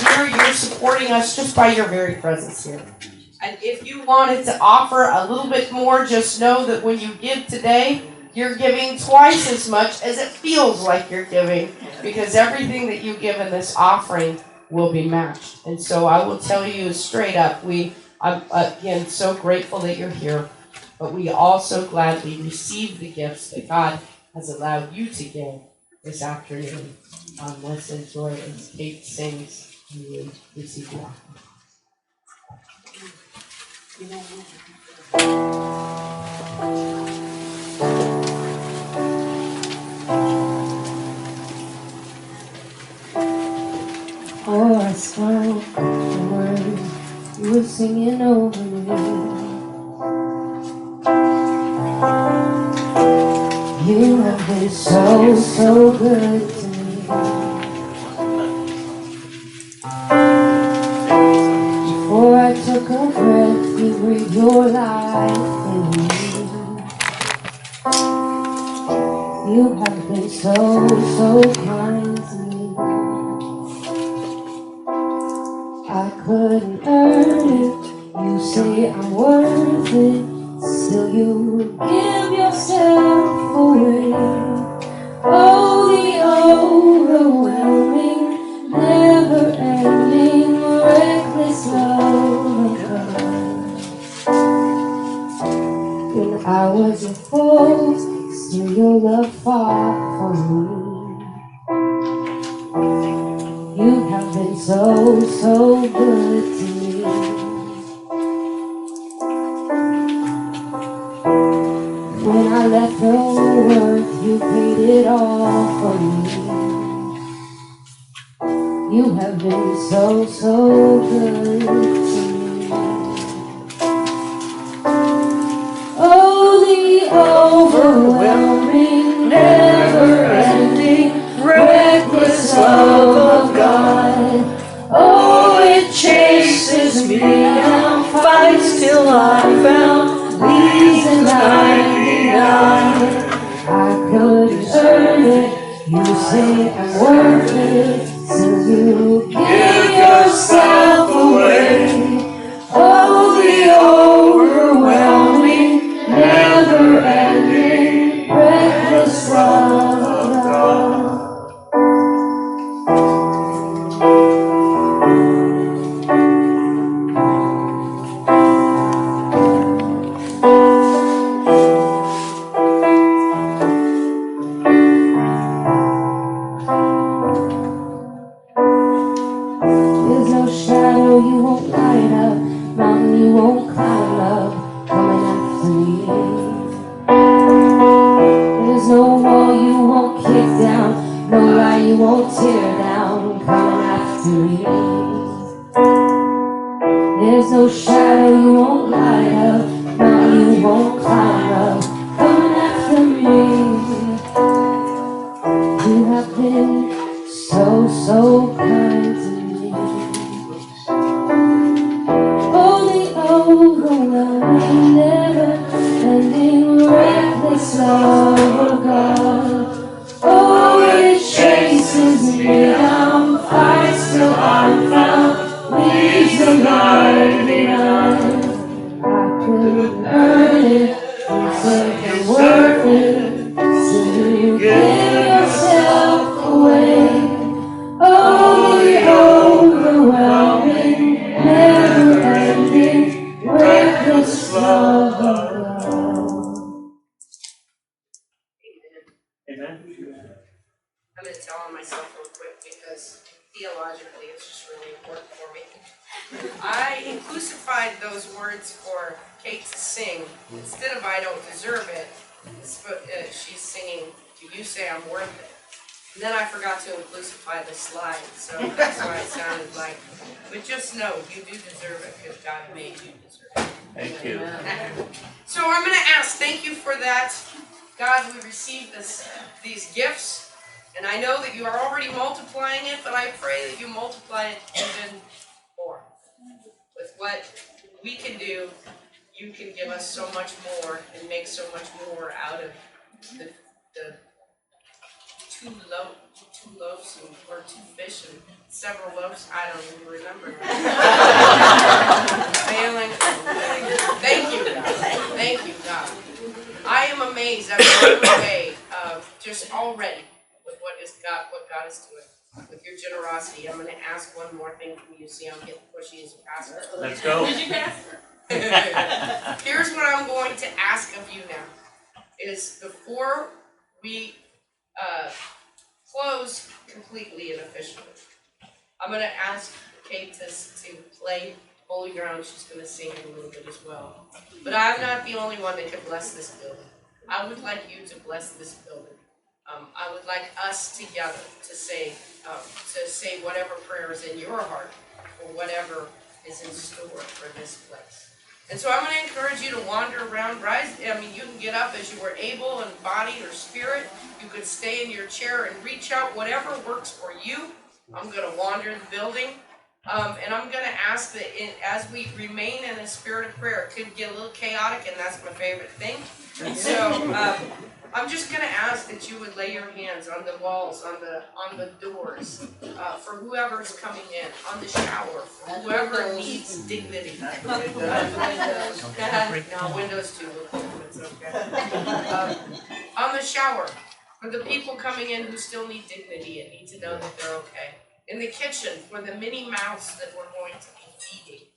So you're supporting us just by your very presence here. And if you wanted to offer a little bit more, just know that when you give today, you're giving twice as much as it feels like you're giving, because everything that you give in this offering will be matched. And so I will tell you straight up, I'm again so grateful that you're here, but we also gladly receive the gifts that God has allowed you to give this afternoon. Let's enjoy as Kate sings and we receive the offering. Oh, I spoke the words you were singing over me. You have been so, so good to me. Before I took a breath, you breathed your life in me. You have been so, so kind to me. I couldn't earn it. You say I'm worth it. Still you give yourself away. Oh, the overwhelming, never-ending, reckless love of God. When I was a fool, still your love fought for me. You have been so, so good to me. When I left the world, you paid it all for me. You have been so, so good to me. Oh, the overwhelming, never-ending, reckless love of God. Oh, it chases me down, fights till I'm found, leaves the 99. I couldn't earn it, you say I'm worth it, so you give yourself away. Oh, the overwhelming, never-ending, reckless love of God. There's no shadow you won't light up, mountain you won't climb up, coming after me. There's no wall you won't kick down, no lie you won't tear down, coming after me. There's no shadow you won't light up, mountain you won't climb up, coming after me. You have been so, so kind to me. Oh, the overwhelming, never-ending, reckless love of God. Oh, it chases me down, fights till I'm found, leaves the 99. I couldn't earn it, you say I'm worth it, so you give yourself away. Oh, the overwhelming, never-ending, reckless love of God. Amen. I'm going to tell on myself real quick because theologically it's just really important for me. I inclusified those words for Kate to sing. Instead of I don't deserve it, she's singing, do you say I'm worth it? And then I forgot to inclusify the slide, so that's why it sounded like, but just know you do deserve it because God made you deserve it. Thank you. So I'm going to ask, thank you for that. God, we received these gifts, and I know that you are already multiplying it, but I pray that you multiply it even more. With what we can do, you can give us so much more and make so much more out of the two loaves or 2 fish and several loaves. I don't even remember. Failing. Thank you, God. Thank you, God. I am amazed. I'm blown away just already with what God is doing. With your generosity. I'm going to ask one more thing from you. See, I'm getting pushy as a pastor. Let's go. Here's what I'm going to ask of you now. Is before we close completely and officially, I'm going to ask Kate to play Holy Ground. She's going to sing it a little bit as well. But I'm not the only one that can bless this building. I would like you to bless this building. I would like us together to say whatever prayer is in your heart or whatever is in store for this place. And so I'm going to encourage you to wander around. You can get up as you are able in body or spirit. You could stay in your chair and reach out, whatever works for you. I'm going to wander the building. And I'm going to ask that as we remain in a spirit of prayer, it could get a little chaotic, and that's my favorite thing. So I'm just going to ask that you would lay your hands on the walls, on the doors, for whoever's coming in, on the shower, for whoever needs dignity. No, windows too. It's okay. On the shower, for the people coming in who still need dignity and need to know that they're okay. In the kitchen, for the many mouths that we're going to be feeding.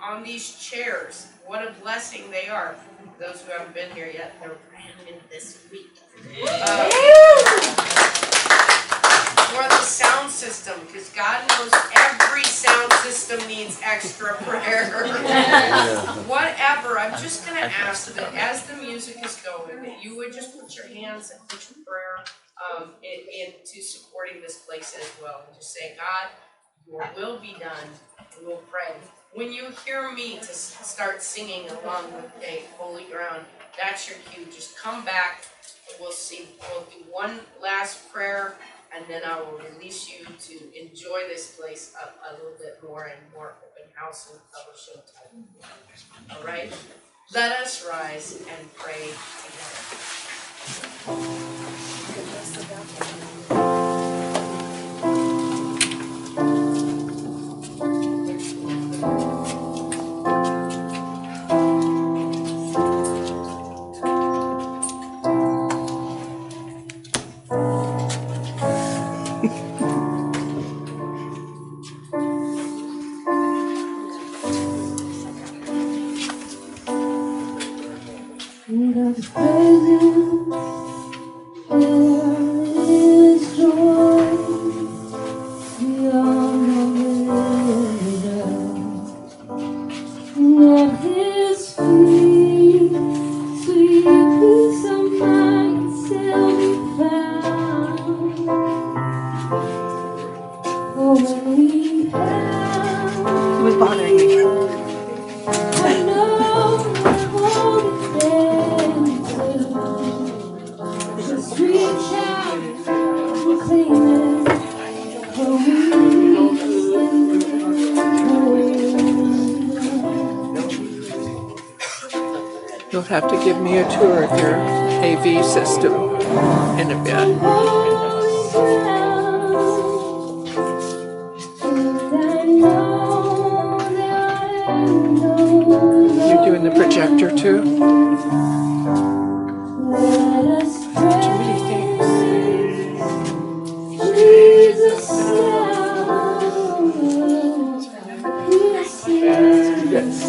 On these chairs, what a blessing they are. Those who haven't been here yet, they're brand new this week. For the sound system, because God knows every sound system needs extra prayer. Whatever, I'm just going to ask that as the music is going, that you would just put your hands and put your prayer into supporting this place as well. And just say, God, your will be done, and we'll pray. When you hear me to start singing along with a Holy Ground, that's your cue. Just come back, and we'll do one last prayer, and then I will release you to enjoy this place a little bit more and more open house and fellowship time. All right? Let us rise and pray together. In God's presence, there is joy. We all know it. At His feet, sweet peace of mind still be found. For when we have, who is bothering me? I know we're holding just reach out and claim it, for we stand You'll have to give me a tour of your AV system in a bit. You're doing the projector too? Too many things. Yes.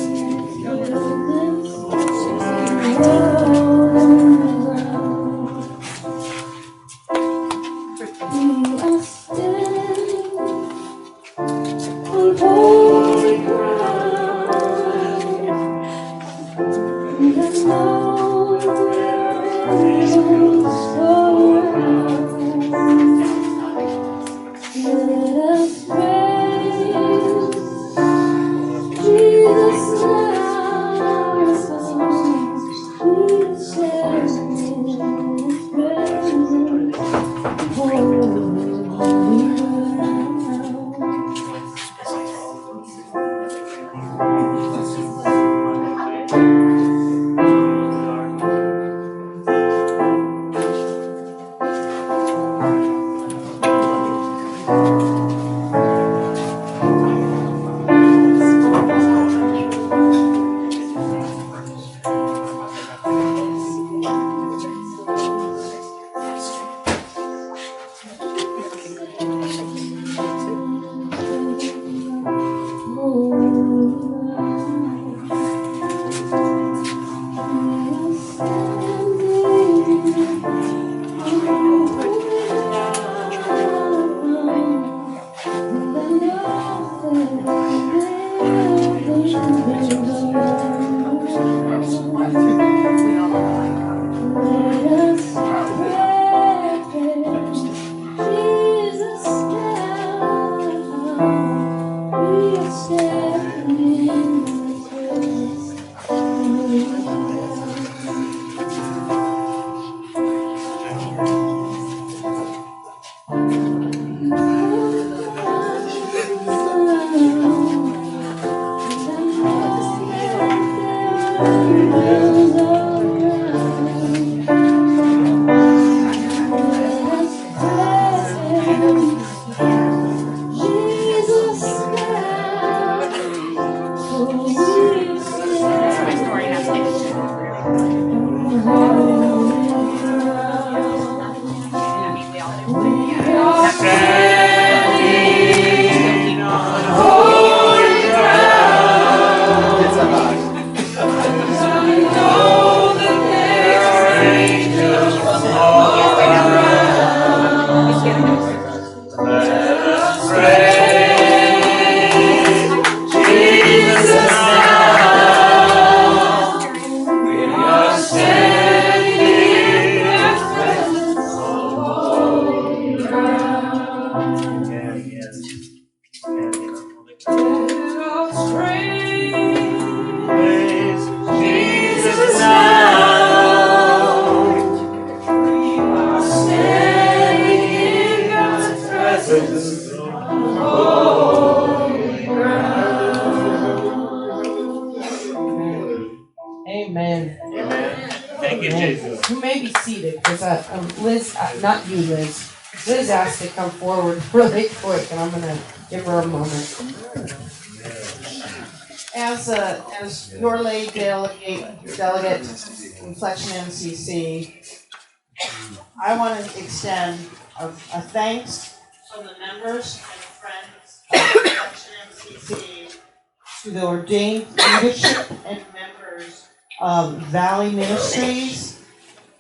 Amen. Thank you, Jesus. You may be seated because Liz, not you, Liz. Liz asked to come forward really quick, and I'm going to give her a moment. As your lay delegate, Reflection MCC, I want to extend a thanks to the members and friends of Reflection MCC, to the ordained leadership and members of Valley Ministries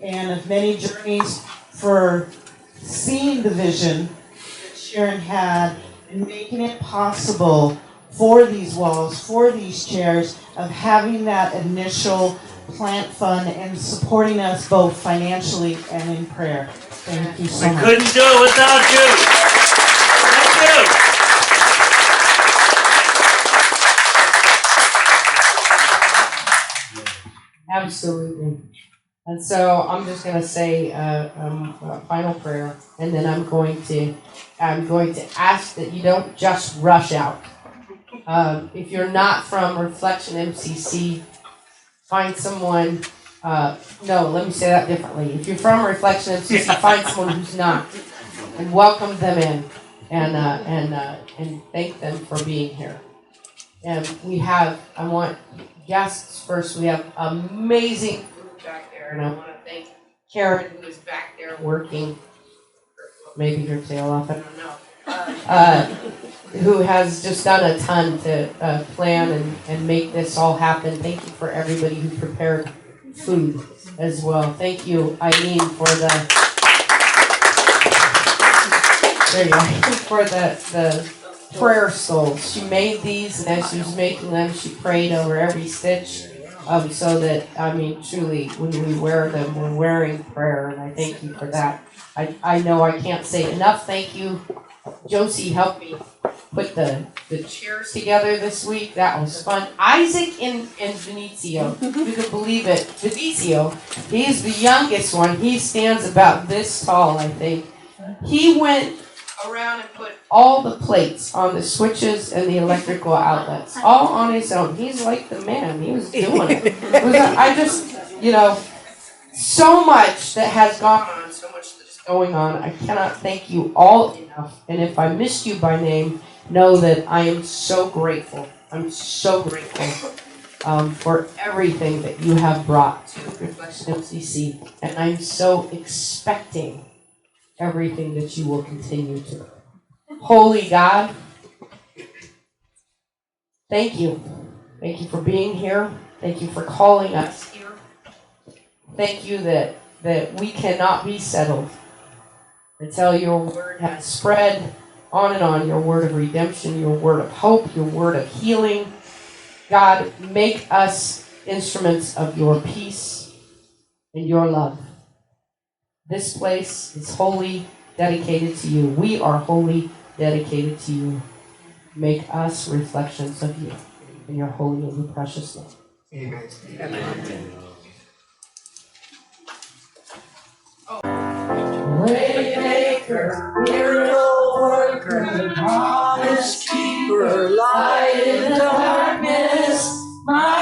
and of Many Journeys for seeing the vision that Sharon had and making it possible for these walls, for these chairs, of having that initial plant fund and supporting us both financially and in prayer. Thank you so much. We couldn't do it without you. Thank you. Absolutely. And so I'm just going to say a final prayer, and then I'm going to ask that you don't just rush out. If you're not from Reflection MCC, find someone. No, let me say that differently. If you're from Reflection MCC, find someone who's not, and welcome them in, and thank them for being here. And I want guests first. We have amazing food back there, and I want to thank Karen, who is back there working, maybe her tail off, I don't know, who has just done a ton to plan and make this all happen. Thank you for everybody who prepared food as well. Thank you, Eileen, for the prayer souls. She made these, and as she was making them, she prayed over every stitch, so that, truly, when we wear them, we're wearing prayer, and I thank you for that. I know I can't say enough thank you. Josie helped me put the chairs together this week. That was fun. Isaac and Venezio, you can believe it. Venezio, he's the youngest one. He stands about this tall, I think. He went around and put all the plates on the switches and the electrical outlets, all on his own. He's like the man. He was doing it. So much that has gone on, so much that is going on. I cannot thank you all enough. And if I missed you by name, know that I am so grateful. I'm so grateful for everything that you have brought to Reflection MCC. And I'm so expecting everything that you will continue to. Holy God, thank you. Thank you for being here. Thank you for calling us here. Thank you that we cannot be settled until your word has spread on and on, your word of redemption, your word of hope, your word of healing. God, make us instruments of your peace and your love. This place is wholly dedicated to you. We are wholly dedicated to you. Make us reflections of you. In your holy and precious name. Amen. Amen. Waymaker, miracle worker, promise keeper, light in the darkness, my